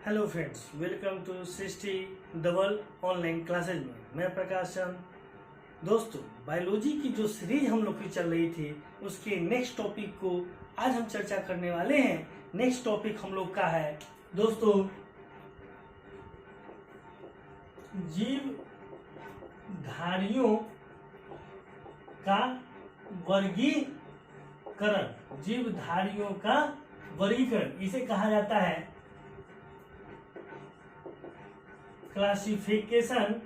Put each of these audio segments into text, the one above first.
Hello friends, welcome to Srishti double online classes में मैं प्रकाश चंद। दोस्तों, बायोलॉजी की जो सीरीज हम लोग की चल रही थी उसके नेक्स्ट टॉपिक को आज हम चर्चा करने वाले हैं। नेक्स्ट टॉपिक हम लोग का है दोस्तों जीवधारियों का वर्गीकरण। जीवधारियों का वर्गीकरण इसे कहा जाता है क्लासिफिकेशन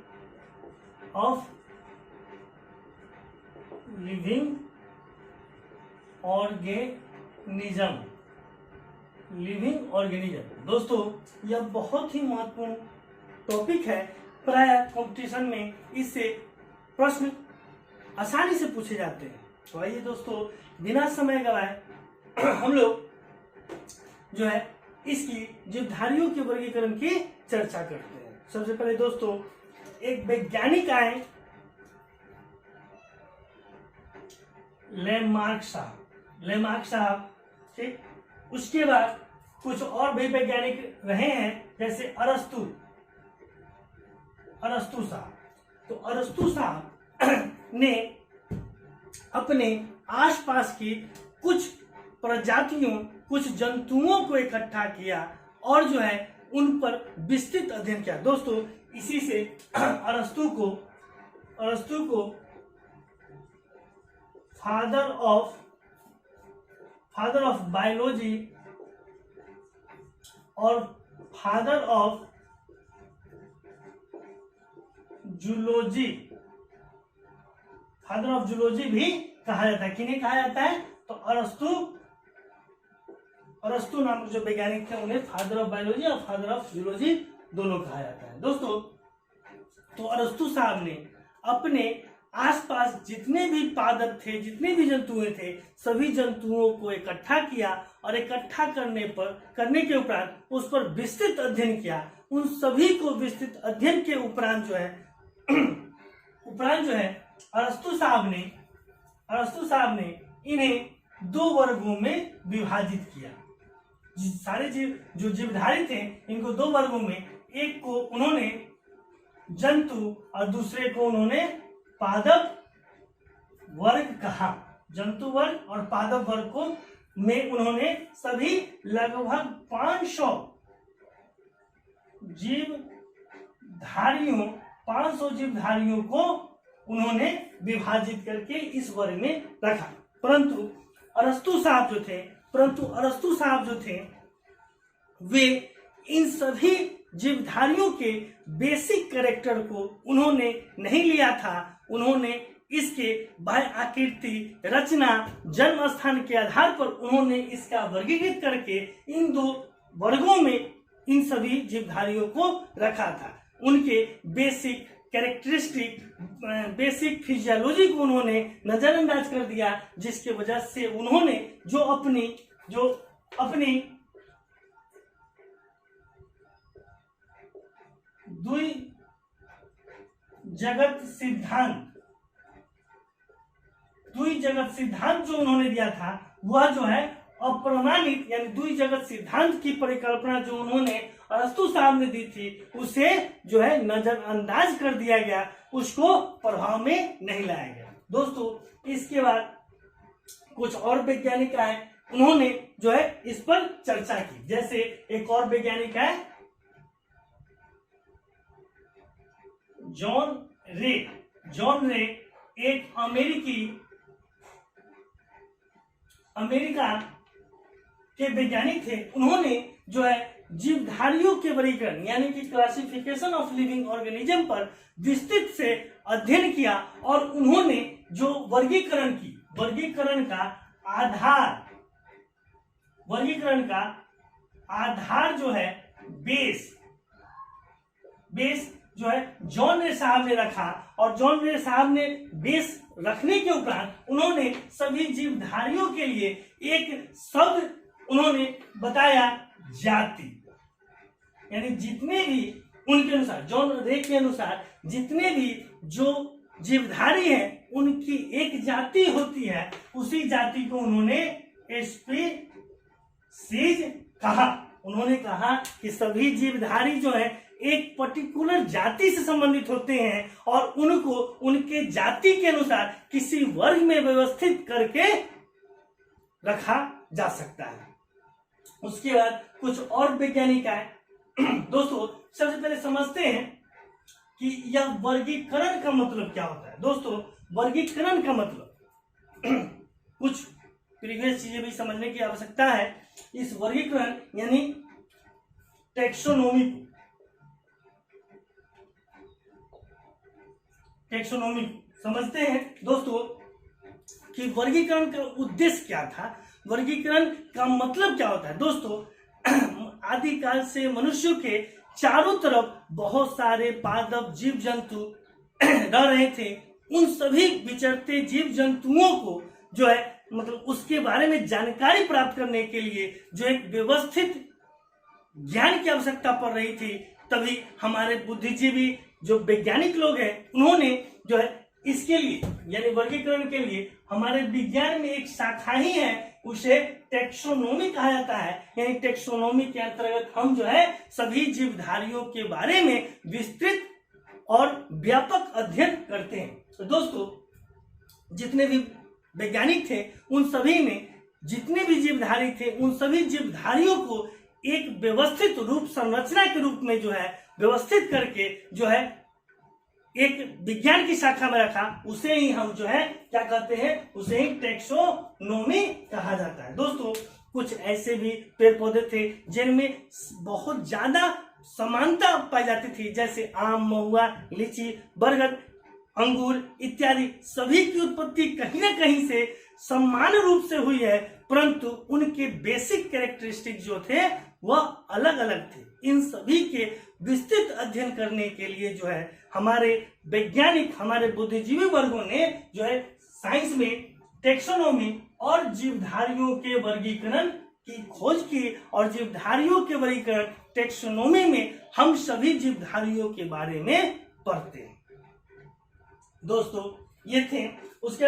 ऑफ लिविंग ऑर्गेनिज्म। दोस्तों, यह बहुत ही महत्वपूर्ण टॉपिक है। प्राय कंपटीशन में इससे प्रश्न आसानी से पूछे जाते हैं। तो आइए दोस्तों, बिना समय गवाए हम लोग जो है इसकी जीवधारियों के वर्गीकरण की चर्चा करते हैं। सबसे पहले दोस्तों एक वैज्ञानिक आए, लेमार्क साहब, ठीक। उसके बाद कुछ और भी वैज्ञानिक रहे हैं, जैसे अरस्तु साहब। तो अरस्तु साहब ने अपने आसपास की कुछ प्रजातियों, कुछ जंतुओं को इकट्ठा किया और जो है उन पर विस्तृत अध्ययन किया। दोस्तों, इसी से अरस्तु को फादर ऑफ बायोलॉजी और फादर ऑफ जूलॉजी भी कहा जाता है। किन्हें कहा जाता है? तो अरस्तु नामक जो वैज्ञानिक थे उन्हें फादर ऑफ बायोलॉजी और फादर ऑफ जूलॉजी दोनों कहा जाता है। दोस्तों, तो अरस्तु साहब ने अपने आसपास जितने भी पादप थे, जितने भी जंतुएं थे, सभी जंतुओं को इकट्ठा किया और इकट्ठा करने के उपरांत उस पर विस्तृत अध्ययन किया। उन सभी को विस्तृत अध्ययन के उपरांत जो है अरस्तु साहब ने इन्हें दो वर्गों में विभाजित किया। सारे जो जीवधारी थे इनको दो वर्गों में, एक को उन्होंने जंतु और दूसरे को उन्होंने पादप वर्ग कहा। जंतु वर्ग और पादप वर्ग को में उन्होंने सभी लगभग 500 जीवधारियों को उन्होंने विभाजित करके इस वर्ग में रखा। परंतु अरस्तु साहब जो थे वे इन सभी जीवधारियों के बेसिक कैरेक्टर को उन्होंने नहीं लिया था। उन्होंने इसके बाह्य आकृति, रचना, जन्म स्थान के आधार पर उन्होंने इसका वर्गीकृत करके इन दो वर्गों में इन सभी जीवधारियों को रखा था। उनके बेसिक कैरेक्टरिस्टिक, बेसिक फिजियोलॉजी को उन्होंने नजरअंदाज कर दिया, जिसके वजह से उन्होंने जो अपनी द्विजगत सिद्धांत जो उन्होंने दिया था वह जो है अप्रमाणित, यानी द्विजगत सिद्धांत की परिकल्पना जो उन्होंने अरस्तु साहब ने दी थी उसे जो है नजरअंदाज कर दिया गया, उसको प्रभाव में नहीं लाया गया। दोस्तों, इसके बाद कुछ और वैज्ञानिक आए, उन्होंने जो है इस पर चर्चा की। जैसे एक और वैज्ञानिक है जॉन रे, एक अमेरिका के वैज्ञानिक थे। उन्होंने जो है जीवधारियों के वर्गीकरण यानी कि क्लासिफिकेशन ऑफ लिविंग ऑर्गेनिज्म पर विस्तृत से अध्ययन किया और उन्होंने जो वर्गीकरण का आधार जो है बेस जो है जॉन रे साहब ने रखा। और जॉन रे साहब ने बेस रखने के उपरांत उन्होंने सभी जीवधारियों के लिए एक शब्द उन्होंने बताया, जाति। यानी जितने भी उनके अनुसार, जॉन रे के अनुसार, जितने भी जो जीवधारी हैं उनकी एक जाति होती है, उसी जाति को उन्होंने स्पीशीज कहा। उन्होंने कहा कि सभी जीवधारी जो है एक पर्टिकुलर जाति से संबंधित होते हैं और उनको उनके जाति के अनुसार किसी वर्ग में व्यवस्थित करके रखा जा सकता है। उसके बाद कुछ और वैज्ञानिक आए। दोस्तों सबसे पहले समझते हैं कि यह वर्गीकरण का मतलब क्या होता है। दोस्तों वर्गीकरण का मतलब कुछ प्रीवियस चीजें भी समझने की आवश्यकता है। इस वर्गीकरण यानी टैक्सोनॉमी समझते हैं दोस्तों कि वर्गीकरण का उद्देश्य क्या था, वर्गीकरण का मतलब क्या होता है। दोस्तों आदिकाल से मनुष्यों के चारों तरफ बहुत सारे पादप जीव जंतु रह रहे थे। उन सभी विचरते जीव जंतुओं को जो है मतलब उसके बारे में जानकारी प्राप्त करने के लिए जो एक व्यवस्थित ज्ञान की आवश्यकता पड़ रही थी। तभी हमारे बुद्धिजीवी जो वैज्ञानिक लोग हैं उन्होंने जो है इसके लिए यानी वर्गीकरण के लिए हमारे विज्ञान में एक शाखा ही है, उसे टैक्सोनॉमी कहा जाता है। यानी टैक्सोनॉमी के अंतर्गत हम जो है सभी जीवधारियों के बारे में विस्तृत और व्यापक अध्ययन करते हैं। तो दोस्तों जितने भी वैज्ञानिक थे उन सभी ने जितने भी जीवधारी थे उन सभी जीवधारियों को एक व्यवस्थित रूप संरचना के रूप में जो है व्यवस्थित करके जो है एक विज्ञान की शाखा में रखा। उसे ही हम जो है क्या कहते हैं, उसे ही टैक्सोनॉमी कहा जाता है। दोस्तों कुछ ऐसे भी पेड़ पौधे थे जिनमें बहुत ज्यादा समानता पाई जाती थी, जैसे आम, महुआ, लीची, बरगद, अंगूर इत्यादि। सभी की उत्पत्ति कहीं ना कहीं से समान रूप से हुई है, परंतु उनके बेसिक कैरेक्टरिस्टिक जो थे वह अलग अलग थे। इन सभी के विस्तृत अध्ययन करने के लिए जो है हमारे वैज्ञानिक, हमारे बुद्धिजीवी वर्गों ने जो है साइंस में टैक्सोनॉमी और जीवधारियों के वर्गीकरण की खोज की। और जीवधारियों के वर्गीकरण टैक्सोनॉमी में हम सभी जीवधारियों के बारे में पढ़ते हैं। दोस्तों ये थे। उसके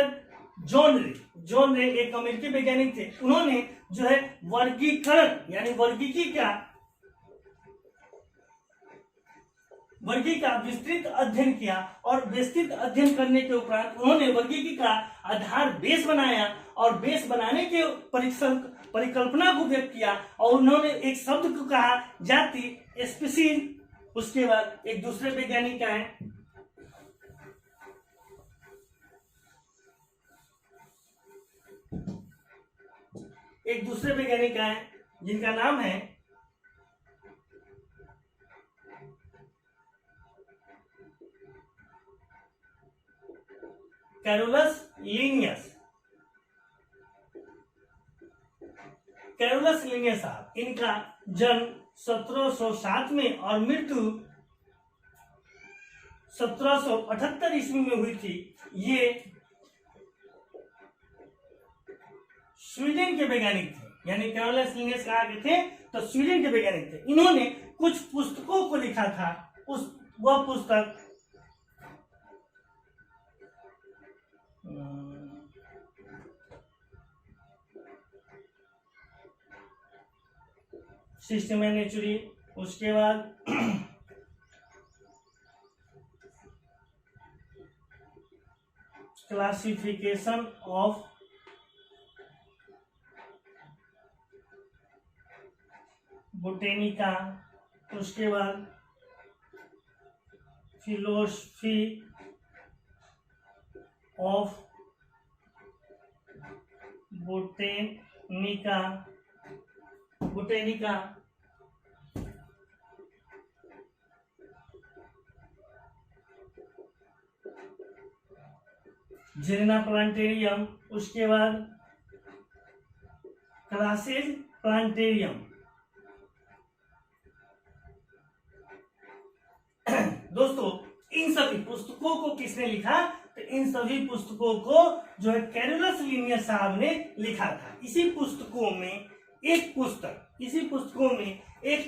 जॉन रे एक अमेरिकी वैज्ञानिक थे। उन्होंने जो है वर्गीकरण यानी वर्गी का विस्तृत अध्ययन किया और विस्तृत अध्ययन करने के उपरांत उन्होंने वर्गीकी का आधार बेस बनाया और बेस बनाने के परिकल्पना को व्यक्त किया और उन्होंने एक शब्द को कहा जाति, स्पीशीज। उसके बाद एक दूसरे वैज्ञानिक आए जिनका नाम है कैरोलस लिनियस साहब। इनका जन्म 1707 में और मृत्यु 1778 ईस्वी में हुई थी। ये स्वीडन के वैज्ञानिक थे, यानी कैरोलस लिनियस कहा गए थे तो स्वीडन के वैज्ञानिक थे। इन्होंने कुछ पुस्तकों को लिखा था। वह पुस्तक सिस्टम एंड नेचुरी, उसके बाद क्लासिफिकेशन ऑफ बोटेनिका, उसके बाद फिलोसफी ऑफ बोटेनिका जेरेना प्लांटेरियम, उसके बाद क्लासेज प्लांटेरियम। दोस्तों इन सभी पुस्तकों को किसने लिखा, तो इन सभी पुस्तकों को जो है कैरोलस लिनियस साहब ने लिखा था। इसी पुस्तकों में एक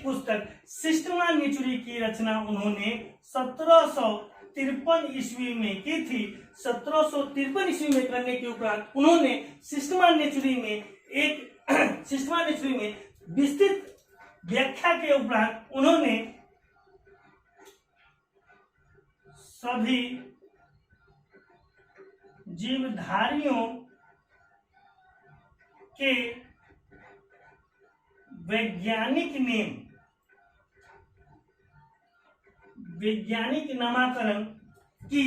पुस्तक सिस्टमा नेचुरी की रचना उन्होंने 1753 ईस्वी में की थी। 1753 ईस्वी में करने के उपरांत उन्होंने सिस्टमा नेचुरी में विस्तृत व्याख्या के उपरांत उन्होंने सभी जीवधारियों के वैज्ञानिक नामकरण की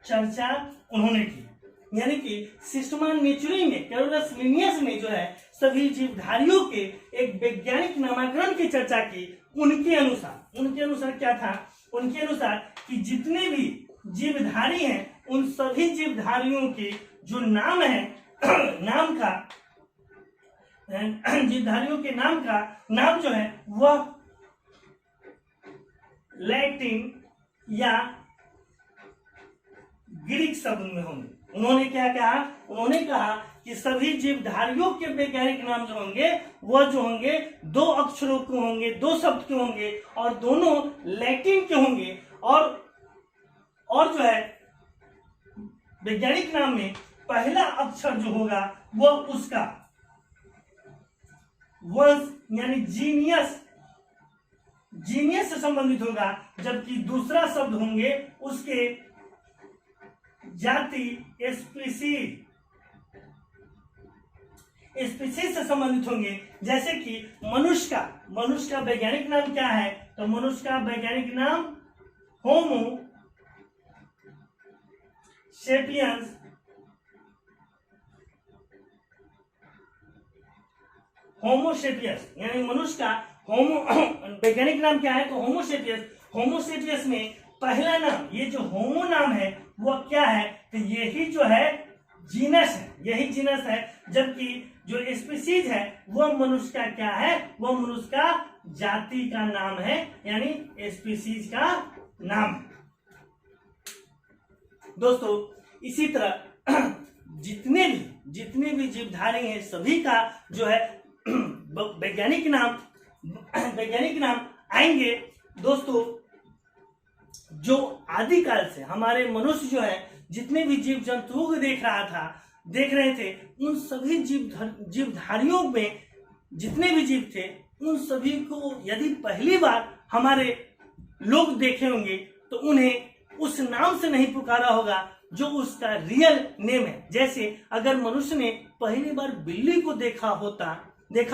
चर्चा उन्होंने की। यानी कि सिस्टमा नेचुरी में कैरोलस लिनियस ने जो है सभी जीवधारियों के एक वैज्ञानिक नामकरण की चर्चा की। उनके अनुसार क्या था? उनके अनुसार कि जितने भी जीवधारी हैं उन सभी जीवधारियों के जो नाम है जीवधारियों के नाम जो है वह लैटिन या ग्रीक शब्द में होंगे। उन्होंने क्या कहा? उन्होंने कहा कि सभी जीवधारियों के वैज्ञानिक नाम जो होंगे वह जो होंगे 2 अक्षरों के होंगे, 2 शब्द के होंगे और दोनों लैटिन के होंगे। और जो है वैज्ञानिक नाम में पहला अक्षर जो होगा वह उसका वंश यानी जीनियस से संबंधित होगा, जबकि दूसरा शब्द होंगे उसके जाति स्पीसीज से संबंधित होंगे। जैसे कि मनुष्य का वैज्ञानिक नाम क्या है? तो मनुष्य का वैज्ञानिक नाम होमो सेपियंस यानी मनुष्य का वैज्ञानिक नाम क्या है? तो होमोसेपियस में पहला नाम, ये जो होमो नाम है वह क्या है? तो यही जो है जीनस है, जबकि जो स्पीसीज है वह मनुष्य का क्या है? वह मनुष्य का जाति का नाम है, यानी स्पीसीज का नाम। दोस्तों इसी तरह जितने भी जीवधारी हैं सभी का जो है वैज्ञानिक नाम आएंगे। दोस्तों जो आदिकाल से हमारे मनुष्य जो है जितने भी जीव जंतुओं को देख रहे थे, उन सभी जीवधारियों में जितने भी जीव थे उन सभी को यदि पहली बार हमारे लोग देखे होंगे तो उन्हें उस नाम से नहीं पुकारा होगा जो उसका रियल नेम है। जैसे अगर मनुष्य ने पहली बार बिल्ली को देखा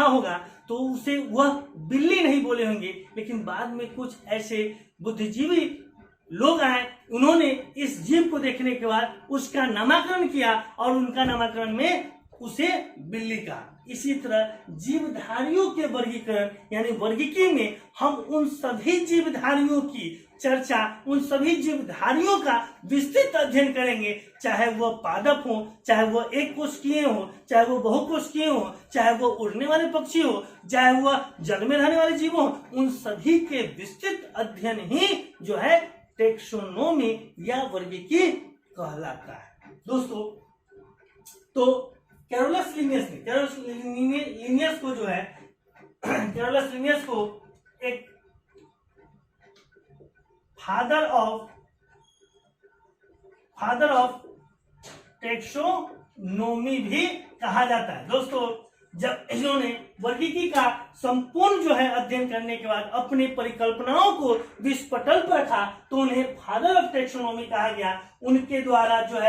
होगा तो उसे वह बिल्ली नहीं बोले होंगे, लेकिन बाद में कुछ ऐसे बुद्धिजीवी लोग आए, उन्होंने इस जीव को देखने के बाद उसका नामकरण किया और उनका नामकरण में उसे बिल्ली कहा। इसी तरह जीवधारियों के वर्गीकरण यानी वर्गीकी में हम उन सभी जीवधारियों की चर्चा, उन सभी जीवधारियों का विस्तृत अध्ययन करेंगे, चाहे वह पादप हो, चाहे वह एक कोशिकीय हो, चाहे वह बहुकोशिकीय हो, चाहे वह उड़ने वाले पक्षी हो, चाहे वह जल में रहने वाले जीव हो। उन सभी के विस्तृत अध्ययन ही जो है टेक्सोनोमी या वर्गीकी कहलाता है। दोस्तों तो कैरोलस लिनियस को एक फादर ऑफ टेक्सोनोमी भी कहा जाता है। दोस्तों जब इन्होंने वर्गीकी का संपूर्ण जो है अध्ययन करने के बाद अपनी परिकल्पनाओं को विश्व पटल पर रखा तो उन्हें फादर ऑफ टेक्सोनोमी कहा गया। उनके द्वारा जो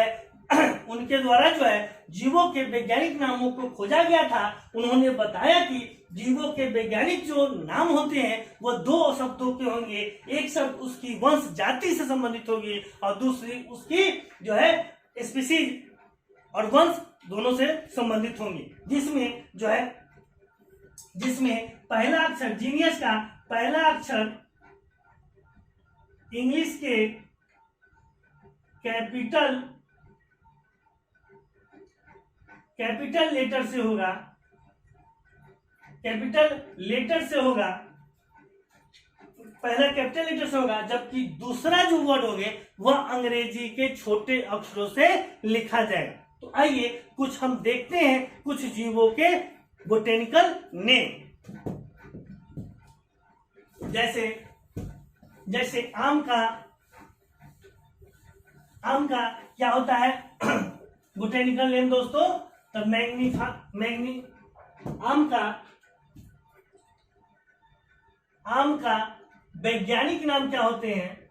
है जीवों के वैज्ञानिक नामों को खोजा गया था। उन्होंने बताया कि जीवों के वैज्ञानिक जो नाम होते हैं वह 2 शब्दों के होंगे। एक शब्द उसकी वंश जाति से संबंधित होगी और दूसरी उसकी जो है स्पीसीज और वंश दोनों से संबंधित होंगी, जिसमें पहला अक्षर जीनियस का पहला अक्षर इंग्लिश के कैपिटल लेटर से होगा, पहला कैपिटल लेटर से होगा, जबकि दूसरा जो वर्ड होंगे वह अंग्रेजी के छोटे अक्षरों से लिखा जाएगा। तो आइए कुछ हम देखते हैं कुछ जीवों के बोटेनिकल नेम। जैसे आम का क्या होता है? बोटेनिकल नेम दोस्तों, तब आम का वैज्ञानिक नाम क्या होते हैं?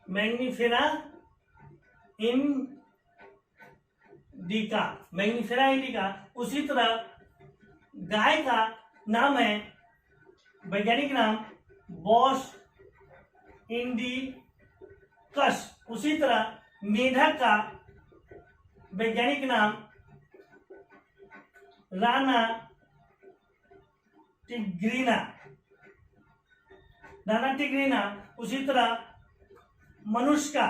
Mangifera indica, Mangifera indica. उसी तरह गाय का नाम है वैज्ञानिक नाम बॉस इंडिकस। उसी तरह मेढक का वैज्ञानिक नाम राना टिग्रीना। उसी तरह मनुष्य का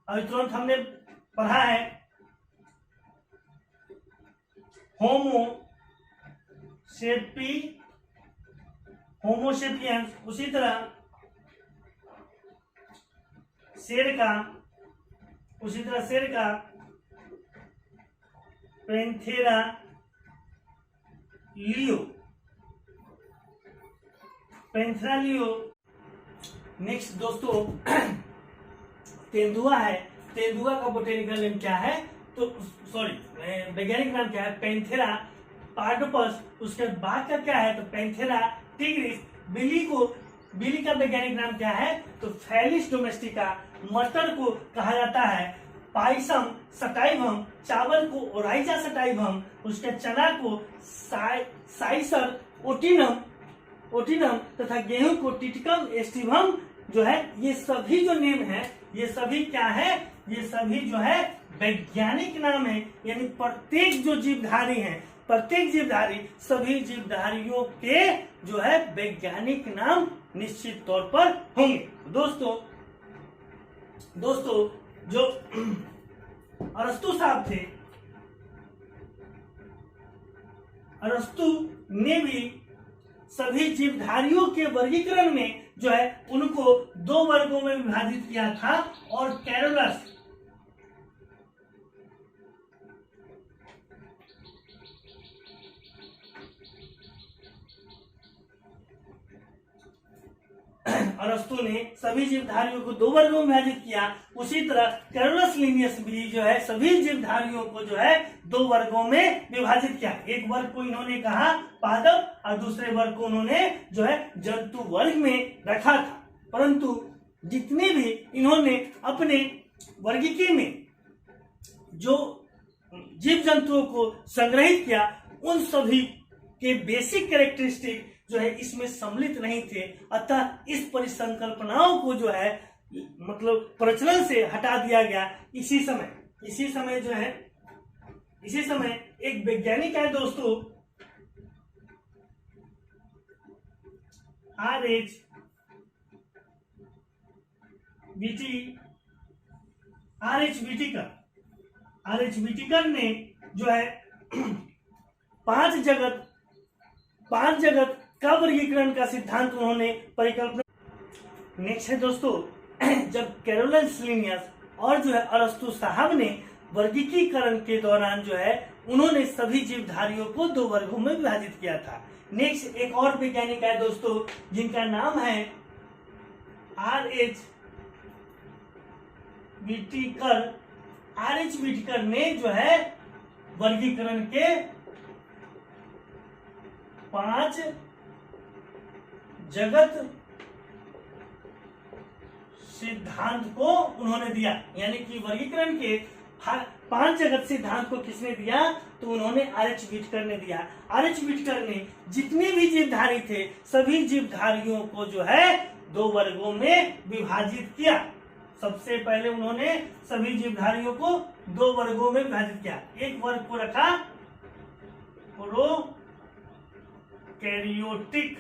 अभी तुरंत हमने पढ़ा है होमोसेपियंस। उसी तरह शेर का पैंथेरा लियो। नेक्स्ट दोस्तों तेंदुआ है। तेंदुआ का बोटेनिकल नेम क्या है? तो वैज्ञानिक नाम क्या है? पैंथेरा पार्डोपस। उसके बाद का क्या है? तो पैंथेरा टिग्रिस। बिल्ली का वैज्ञानिक नाम क्या है? तो फैलिस डोमेस्टिका। मटर को कहा जाता है पाइसम सटाइवम। चावल को ओराइजा सटाइवम। उसके चना को साइसर ओटिनम तथा गेहूं को टिटिकम एस्टिवम जो है। ये सभी जो नेम है, ये सभी क्या है? ये सभी जो है वैज्ञानिक नाम है। यानी प्रत्येक जो जीवधारी हैं, प्रत्येक जीवधारी सभी जीवधारियों के जो है वैज्ञानिक नाम निश्चित तौर पर होंगे। दोस्तों जो अरस्तु साहब थे, अरस्तु ने भी सभी जीवधारियों के वर्गीकरण में जो है उनको 2 वर्गों में विभाजित किया था। और कैरोलस अरस्तु ने सभी जीवधारियों को 2 वर्गों में विभाजित किया। उसी तरह कैरोलस लिनियस भी जो है सभी जीवधारियों को जो है 2 वर्गों में विभाजित किया। एक वर्ग को इन्होंने कहा पादप और दूसरे वर्ग को उन्होंने जो है जंतु वर्ग में रखा था। परंतु जितने भी इन्होंने अपने वर्गीकरण में जो जीव जंतुओं को संग्रहित किया, उन सभी के बेसिक कैरेक्टरिस्टिक जो है इसमें सम्मिलित नहीं थे। अतः इस परिसंकल्पनाओं को जो है मतलब प्रचलन से हटा दिया गया। इसी समय एक वैज्ञानिक है दोस्तों, R.H. व्हिटेकर ने जो है 5 जगत का वर्गीकरण का सिद्धांत उन्होंने परिकल्पना। नेक्स्ट है दोस्तों, जब कैरोलस लिनियस और जो है अरस्तु साहब ने वर्गीकरण के दौरान जो है उन्होंने सभी जीवधारियों को 2 वर्गों में विभाजित किया था। नेक्स्ट एक और वैज्ञानिक है दोस्तों जिनका नाम है R.H. व्हिटेकर ने जो है वर्गीकरण के 5 जगत सिद्धांत को उन्होंने दिया। यानी कि वर्गीकरण के 5 जगत सिद्धांत को किसने दिया? तो उन्होंने R.H. व्हिटेकर ने दिया। R.H. व्हिटेकर ने जितने भी जीवधारी थे सभी जीवधारियों को जो है 2 वर्गों में विभाजित किया। सबसे पहले उन्होंने सभी जीवधारियों को 2 वर्गों में विभाजित किया। एक वर्ग को रखा प्रोकैरियोटिक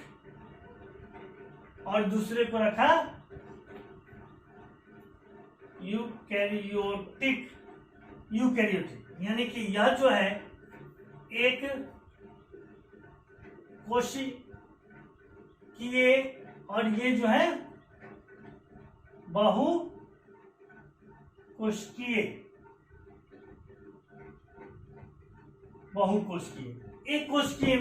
और दूसरे को रखा यूकैरियोटिक। यानी कि यह जो है एक कोशिकीय और ये जो है बहुकोशिकीय। एक कोशिकीय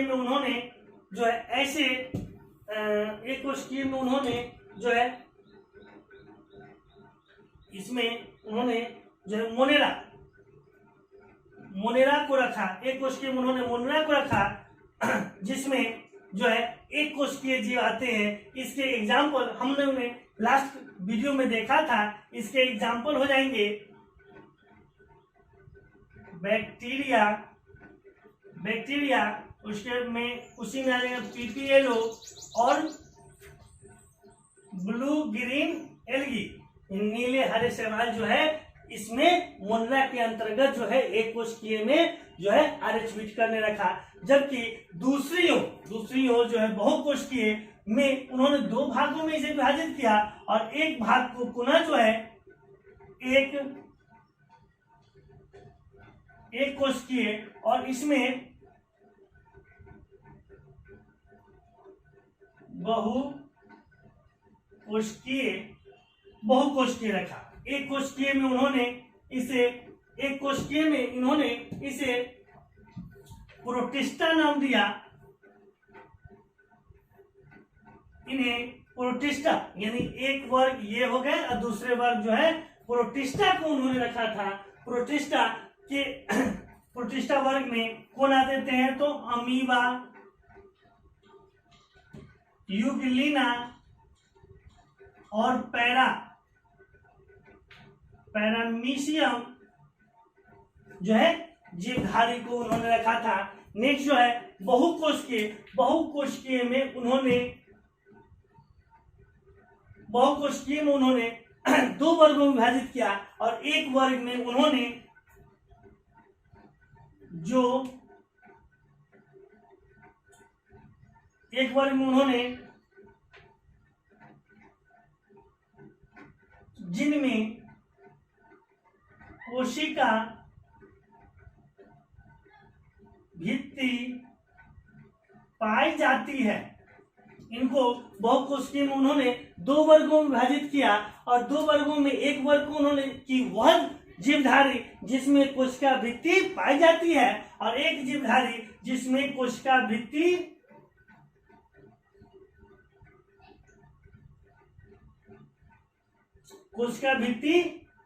में उन्होंने जो है ऐसे एक कोशिकीय में उन्होंने जो है इसमें उन्होंने जो है मोनेरा को रखा। एक कोशिकीय में उन्होंने मोनेरा को रखा जिसमें जो है एक कोशिकीय जीव आते हैं। इसके एग्जाम्पल हमने उन्हें लास्ट वीडियो में देखा था। इसके एग्जाम्पल हो जाएंगे बैक्टीरिया उसके में उसी में आ जाएगा पीपीएलओ और ब्लू ग्रीन एल्गी। नीले हरे शैवाल जो है इसमें मोनेरा के अंतर्गत जो है एक कोशिकीय में जो है RH व्हिटकर ने रखा। जबकि दूसरी ओर जो है बहुकोशिकीय में उन्होंने दो भागों में इसे विभाजित किया और एक भाग को पुनः जो है एक कोशिकीय और इसमें बहुकोशिकीय रखा। एक कोशिकीय में इन्होंने इसे प्रोटिस्टा नाम दिया। इन्हें प्रोटिस्टा यानी एक वर्ग ये हो गए और दूसरे वर्ग जो है प्रोटिस्टा को उन्होंने रखा था। प्रोटिस्टा वर्ग में कौन आते हैं तो अमीबा, यूग्लिना और पैरामीशियम जो है जीवधारी को उन्होंने रखा था। नेक्स्ट जो है बहुकोशिकीय में उन्होंने दो वर्गों में विभाजित किया और एक वर्ग में उन्होंने जिनमें कोशिका भित्ति पाई जाती है, इनको बहुकोशिकीय में उन्होंने दो वर्गों में विभाजित किया और दो वर्गों में एक वर्ग को उन्होंने की वह जीवधारी जिसमें कोशिका भित्ति पाई जाती है और एक जीवधारी जिसमें कोशिका भित्ति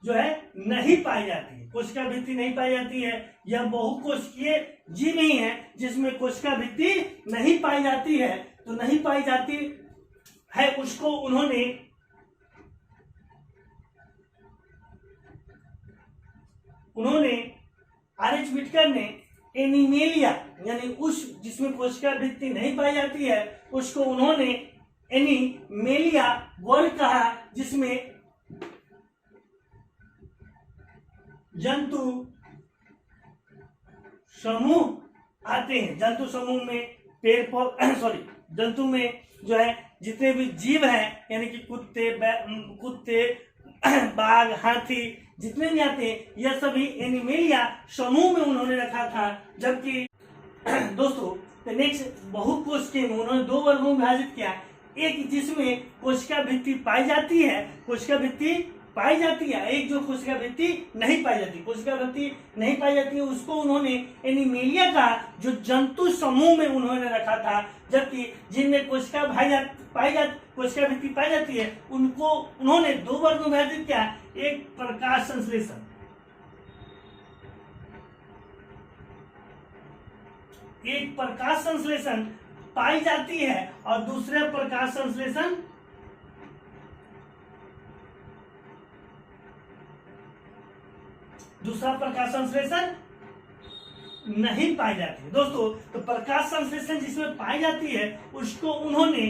जो है नहीं पाई जाती है। कोशिका भित्ति नहीं पाई जाती है। यह बहुकोशिकीय जीव नहीं है जिसमें कोशिका भित्ति नहीं पाई जाती है। तो नहीं पाई जाती है उसको उन्होंने RH व्हिटकर ने एनीमेलिया यानी उस जिसमें कोशिका भित्ति नहीं पाई जाती है उसको उन्होंने एनीमेलिया वर्ग कहा, जिसमें जंतु समूह आते हैं। जंतु समूह में जंतु में जो है जितने भी जीव हैं यानी कि कुत्ते बाघ हाथी जितने भी आते हैं यह सभी एनिमेलिया समूह में उन्होंने रखा था। जबकि दोस्तों नेक्स्ट बहुकोशिकीय में उन्होंने दो वर्गों में विभाजित किया। एक जिसमें कोशिका भित्ति पाई जाती है, एक जो कोशिका भित्ति नहीं पाई जाती है उसको उन्होंने एनिमेलिया का जो जंतु समूह में उन्होंने रखा था। जबकि जिनमें कोशिका भित्ति पाई जाती है उनको उन्होंने दो वर्गों में विभाजित किया। एक प्रकाश संश्लेषण पाई जाती है और दूसरा प्रकाश संश्लेषण नहीं पाई जाती है। दोस्तों तो प्रकाश संश्लेषण जिसमें पाई जाती है उसको उन्होंने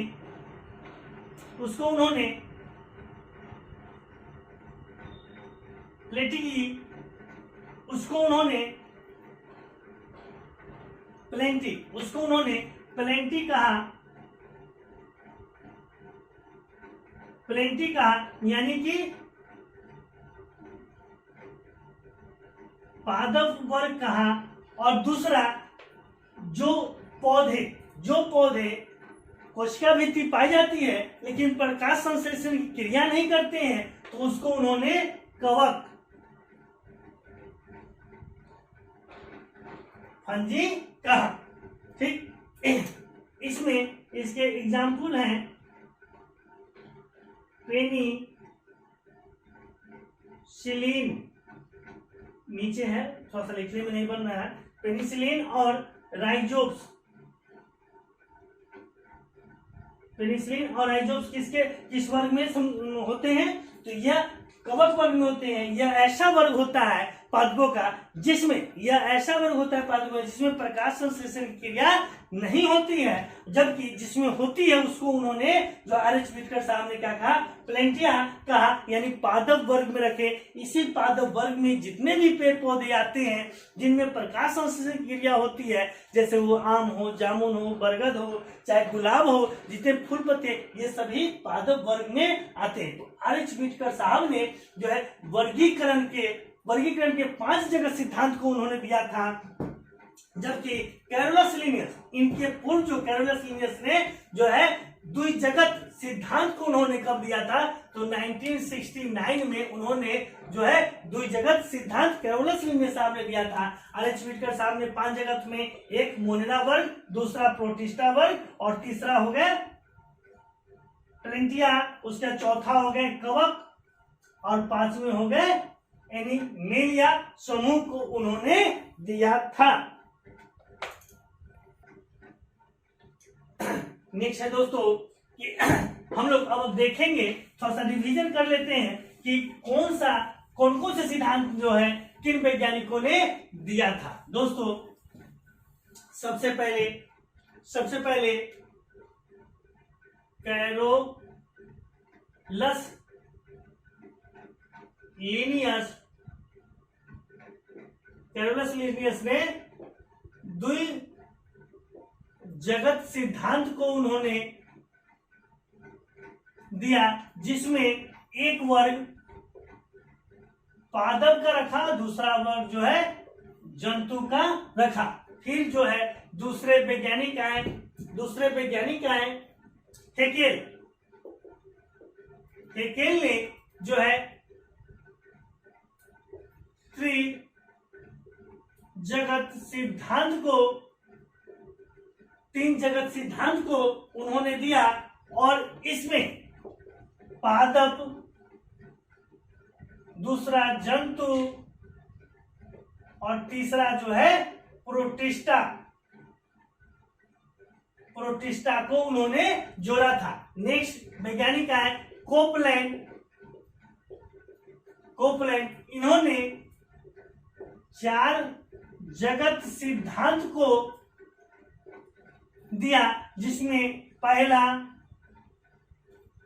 प्लेंटी कहा यानी कि पादप वर्ग कहा। और दूसरा जो पौधे कोशिका भित्ति पाई जाती है लेकिन प्रकाश संश्लेषण की क्रिया नहीं करते हैं तो उसको उन्होंने फंजी कहा। ठीक, इसमें इसके एग्जाम्पल हैं पेनिसिलिन, नीचे है, थोड़ा सा लिखने में नहीं बन रहा है, पेनिसिलिन और राइजोप्स। पेनिसिलिन और राइजोप्स किस वर्ग में होते हैं? तो यह कवक वर्ग में होते हैं। यह ऐसा वर्ग होता है पादपों का जिसमें प्रकाश संश्लेषण की क्रिया नहीं होती है, जबकि जिसमें होती है उसको उन्होंने जो आर.एच. व्हिटकर साहब ने क्या कहा? प्लेंटिया कहा, यानी पादप वर्ग में रखे। इसी पादप वर्ग में जितने भी पेड़ पौधे आते हैं जिनमें प्रकाश संश्लेषण की क्रिया होती है, जैसे वो आम हो, जामुन हो, बरगद हो, चाहे गुलाब हो, जितने फूल पत्ते, ये सभी पादप वर्ग में आते हैं। तो आर.एच. व्हिटकर साहब ने जो है वर्गीकरण के 5 जगत सिद्धांत को उन्होंने दिया था, जबकि कैरोलस लिनियस, इनके पूर्व जो कैरोलस लिनियस ने जो है द्विजगत सिद्धांत को उन्होंने कब दिया था? तो 1969 में उन्होंने जो है द्विजगत सिद्धांत कैरोलस लिनियस साहब ने दिया था। आर.एच. व्हिटकर साहब ने 5 जगत में, एक मोनेरा वर्ग, दूसरा प्रोटिस्टा वर्ग और तीसरा हो गया प्लेंटिया, उसका चौथा हो गए कवक और 5वें हो गए एनिमेलिया समूह को उन्होंने दिया था। नेक्स्ट है दोस्तों कि हम लोग अब देखेंगे, थोड़ा सा रिवीजन कर लेते हैं कि कौन से सिद्धांत जो है किन वैज्ञानिकों ने दिया था। दोस्तों सबसे पहले कैरोलस लिनियस ने द्विजगत सिद्धांत को उन्होंने दिया, जिसमें एक वर्ग पादप का रखा, दूसरा वर्ग जो है जंतु का रखा। फिर जो है दूसरे वैज्ञानिक आए हेकेल ने जो है तीन जगत सिद्धांत को उन्होंने दिया, और इसमें पादप, दूसरा जंतु और तीसरा जो है प्रोटिस्टा को उन्होंने जोड़ा था। नेक्स्ट वैज्ञानिक है कोपलैंड, इन्होंने 4 जगत सिद्धांत को दिया, जिसमें पहला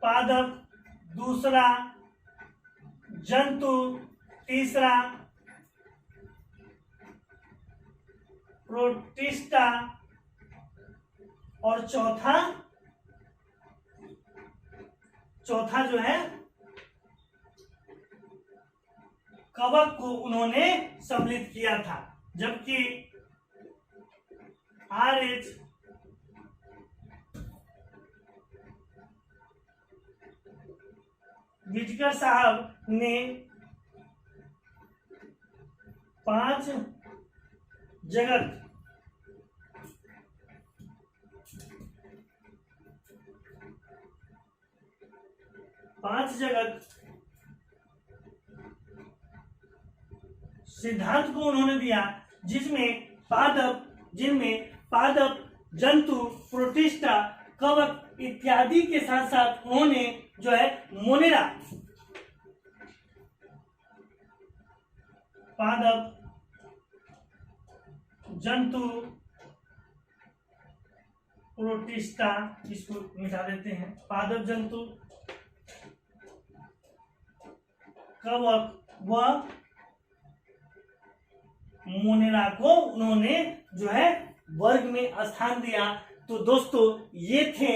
पादप, दूसरा जंतु, तीसरा प्रोटिस्टा और चौथा जो है कवक को उन्होंने सम्मिलित किया था। जबकि आर.एच. व्हिटकर साहब ने 5 जगत सिद्धांत को उन्होंने दिया, जिनमें पादप, जंतु, प्रोटिस्टा, कवक इत्यादि के साथ साथ उन्होंने जो है मोनेरा, पादप, जंतु, प्रोटिस्टा, इसको मिटा देते हैं, पादप, जंतु, कवक व मोनेरा को उन्होंने जो है वर्ग में स्थान दिया। तो दोस्तों ये थे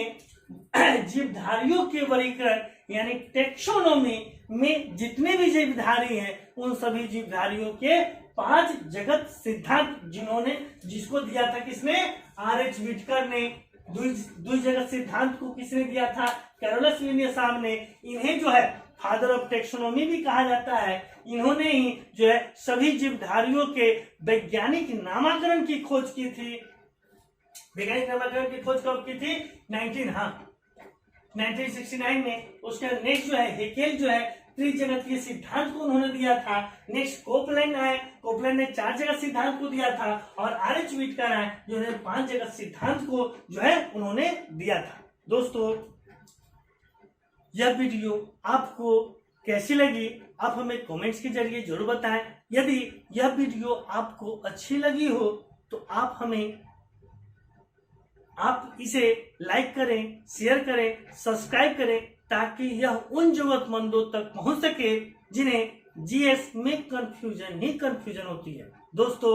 जीवधारियों के वर्गीकरण, यानी टेक्सोनोमी में जितने भी जीवधारी हैं उन सभी जीवधारियों के 5 जगत सिद्धांत जिसको दिया था किसने? आर.एच. व्हिटकर ने। द्विजगत सिद्धांत को किसने दिया था? कैरोलस लिनियस साहब ने। इन्हें जो है फादर ऑफ टेक्सोनोमी भी कहा जाता है। इन्होंने ही जो है सभी जीवधारियों के वैज्ञानिक नामकरण की खोज की थी। वैज्ञानिक नामकरण की खोज कब की थी? 1969 में। उसके नेक्स्ट जो है हेकेल जो है त्रिजगतीय सिद्धांत को उन्होंने दिया था। नेक्स्ट कोपलैंड आए, कोपलैंड ने 4 जगत सिद्धांत को दिया था। और आर.एच. व्हिटकर आए जिन्होंने 5 जगत सिद्धांत को जो है उन्होंने दिया था। दोस्तों, यह वीडियो आपको कैसी लगी आप हमें कमेंट्स के जरिए जरूर बताएं। यदि यह वीडियो आपको अच्छी लगी हो तो आप इसे लाइक करें, शेयर करें, सब्सक्राइब करें, ताकि यह उन जरूरतमंदों तक पहुंच सके जिन्हें जीएस में कंफ्यूजन होती है। दोस्तों,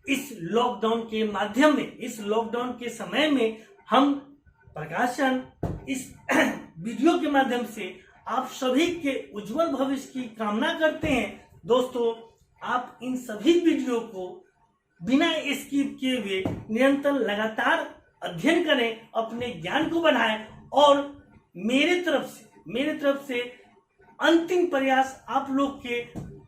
इस लॉकडाउन के माध्यम में, इस लॉकडाउन के समय में हम प्रकाशन इस वीडियो के माध्यम से आप सभी के उज्जवल भविष्य की कामना करते हैं। दोस्तों, आप इन सभी वीडियो को बिना स्किप किए हुए निरंतर लगातार अध्ययन करें, अपने ज्ञान को बढ़ाएं और मेरे तरफ से अंतिम प्रयास आप लोग के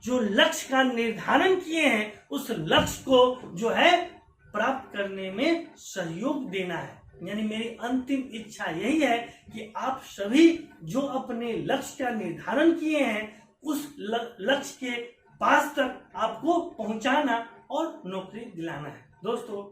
जो लक्ष्य का निर्धारण किए हैं उस लक्ष्य को जो है प्राप्त करने में सहयोग देना है। यानी मेरी अंतिम इच्छा यही है कि आप सभी जो अपने लक्ष्य का निर्धारण किए हैं उस लक्ष्य के पास तक आपको पहुंचाना और नौकरी दिलाना है। दोस्तों,